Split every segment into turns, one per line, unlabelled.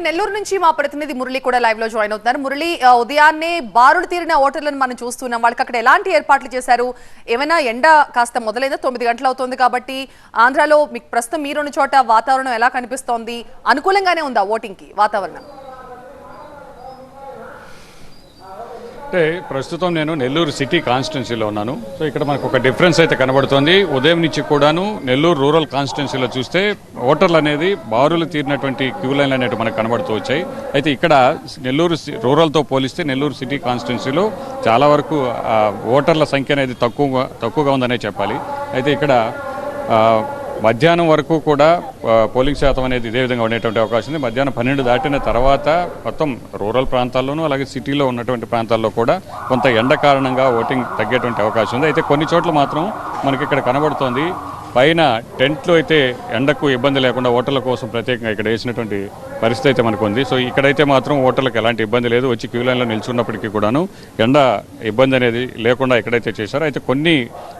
నెల్లూరు నుంచి మా ప్రతినిధి మురళి కూడా లైవ్ లో జాయిన్ అవుతున్నారు. మురళి, ఉదయాన్నే బారులు తీరిన ఓటర్లను మనం చూస్తున్నాం. వాళ్ళకి అక్కడ ఎలాంటి ఏర్పాట్లు చేశారు? ఏమైనా ఎండ కాస్త మొదలైందా? 9 గంటలు అవుతుంది కాబట్టి ఆంధ్రాలో మీకు ప్రస్తుతం మీరున్న చోట వాతావరణం ఎలా కనిపిస్తోంది? అనుకూలంగానే ఉందా ఓటింగ్ కి వాతావరణం?
అంటే ప్రస్తుతం నేను నెల్లూరు సిటీ కాన్స్టిట్యున్సీలో ఉన్నాను. సో ఇక్కడ మనకు ఒక డిఫరెన్స్ అయితే కనబడుతోంది. ఉదయం నుంచి కూడాను నెల్లూరు రూరల్ కాన్స్టిట్యున్సీలో చూస్తే ఓటర్లు అనేది బారులు తీరినటువంటి క్యూ లైన్లు అనేవి మనకు కనబడుతూ వచ్చాయి. అయితే ఇక్కడ నెల్లూరు రూరల్తో పోలిస్తే నెల్లూరు సిటీ కాన్స్టిట్యున్సీలో చాలా వరకు ఓటర్ల సంఖ్య అనేది తక్కువగా ఉందనే చెప్పాలి. అయితే ఇక్కడ మధ్యాహ్నం వరకు కూడా పోలింగ్ శాతం అనేది ఇదే విధంగా ఉండేటువంటి అవకాశం ఉంది. మధ్యాహ్నం 12 దాటిన తర్వాత మొత్తం రూరల్ ప్రాంతాల్లోనూ అలాగే సిటీలో ఉన్నటువంటి ప్రాంతాల్లో కూడా కొంత ఎండ కారణంగా ఓటింగ్ తగ్గేటువంటి అవకాశం ఉంది. అయితే కొన్ని చోట్ల మాత్రం మనకి ఇక్కడ కనబడుతోంది, పైన టెంట్లు అయితే ఎండకు ఇబ్బంది లేకుండా ఓటర్ల కోసం ప్రత్యేకంగా ఇక్కడ వేసినటువంటి పరిస్థితి అయితే మనకు ఉంది. సో ఇక్కడైతే మాత్రం ఓటర్లకు ఎలాంటి ఇబ్బంది లేదు. వచ్చి క్యూ లైన్లో నిల్చున్నప్పటికీ కూడాను ఎండ ఇబ్బంది అనేది లేకుండా ఎక్కడైతే చేశారో. అయితే కొన్ని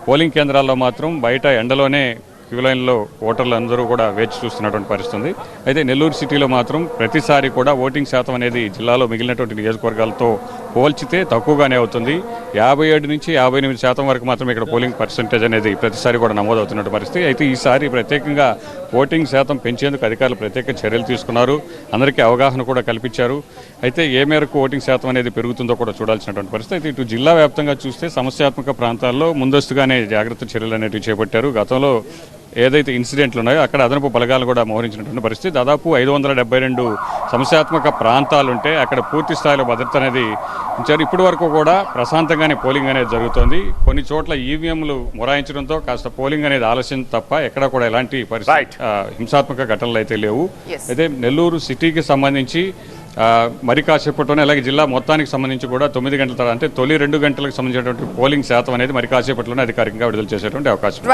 పోలింగ్ కేంద్రాల్లో మాత్రం బయట ఎండలోనే క్యూ లైన్లో ఓటర్లు అందరూ కూడా వేచి చూస్తున్నటువంటి పరిస్థితి ఉంది. అయితే నెల్లూరు సిటీలో మాత్రం ప్రతిసారి కూడా ఓటింగ్ శాతం అనేది జిల్లాలో మిగిలినటువంటి నియోజకవర్గాలతో పోల్చితే తక్కువగానే అవుతుంది. 57 నుంచి 58% వరకు మాత్రం ఇక్కడ పోలింగ్ పర్సెంటేజ్ అనేది ప్రతిసారి కూడా నమోదవుతున్న పరిస్థితి. అయితే ఈసారి ప్రత్యేకంగా ఓటింగ్ శాతం పెంచేందుకు అధికారులు ప్రత్యేక చర్యలు తీసుకున్నారు. అందరికీ అవగాహన కూడా కల్పించారు. అయితే ఏ మేరకు ఓటింగ్ శాతం అనేది పెరుగుతుందో కూడా చూడాల్సినటువంటి పరిస్థితి. అయితే ఇటు జిల్లా వ్యాప్తంగా చూస్తే సమస్యాత్మక ప్రాంతాల్లో ముందస్తుగానే జాగ్రత్త చర్యలు అనేవి చేపట్టారు. గతంలో ఏదైతే ఇన్సిడెంట్లు ఉన్నాయో అక్కడ అదనపు బలగాలు కూడా మోహరించినటువంటి పరిస్థితి. దాదాపు 572 సమస్యాత్మక ప్రాంతాలుంటే అక్కడ పూర్తి స్థాయిలో భద్రత అనేది ఉంచారు. ఇప్పటి వరకు కూడా ప్రశాంతంగానే పోలింగ్ అనేది జరుగుతోంది. కొన్ని చోట్ల ఈవీఎంలు మొరాయించడంతో కాస్త పోలింగ్ అనేది ఆలస్యం తప్ప ఎక్కడ కూడా ఎలాంటి పరిస్థితి హింసాత్మక ఘటనలు అయితే లేవు. అయితే నెల్లూరు సిటీకి సంబంధించి మరి కాసేపట్లోనే అలాగే జిల్లా మొత్తానికి సంబంధించి కూడా 9 గంటల తర్వాత అంటే తొలి 2 గంటలకు సంబంధించినటువంటి పోలింగ్ శాతం అనేది మరి కాసేపట్లోనే అధికారికంగా విడుదల చేసేటువంటి అవకాశం.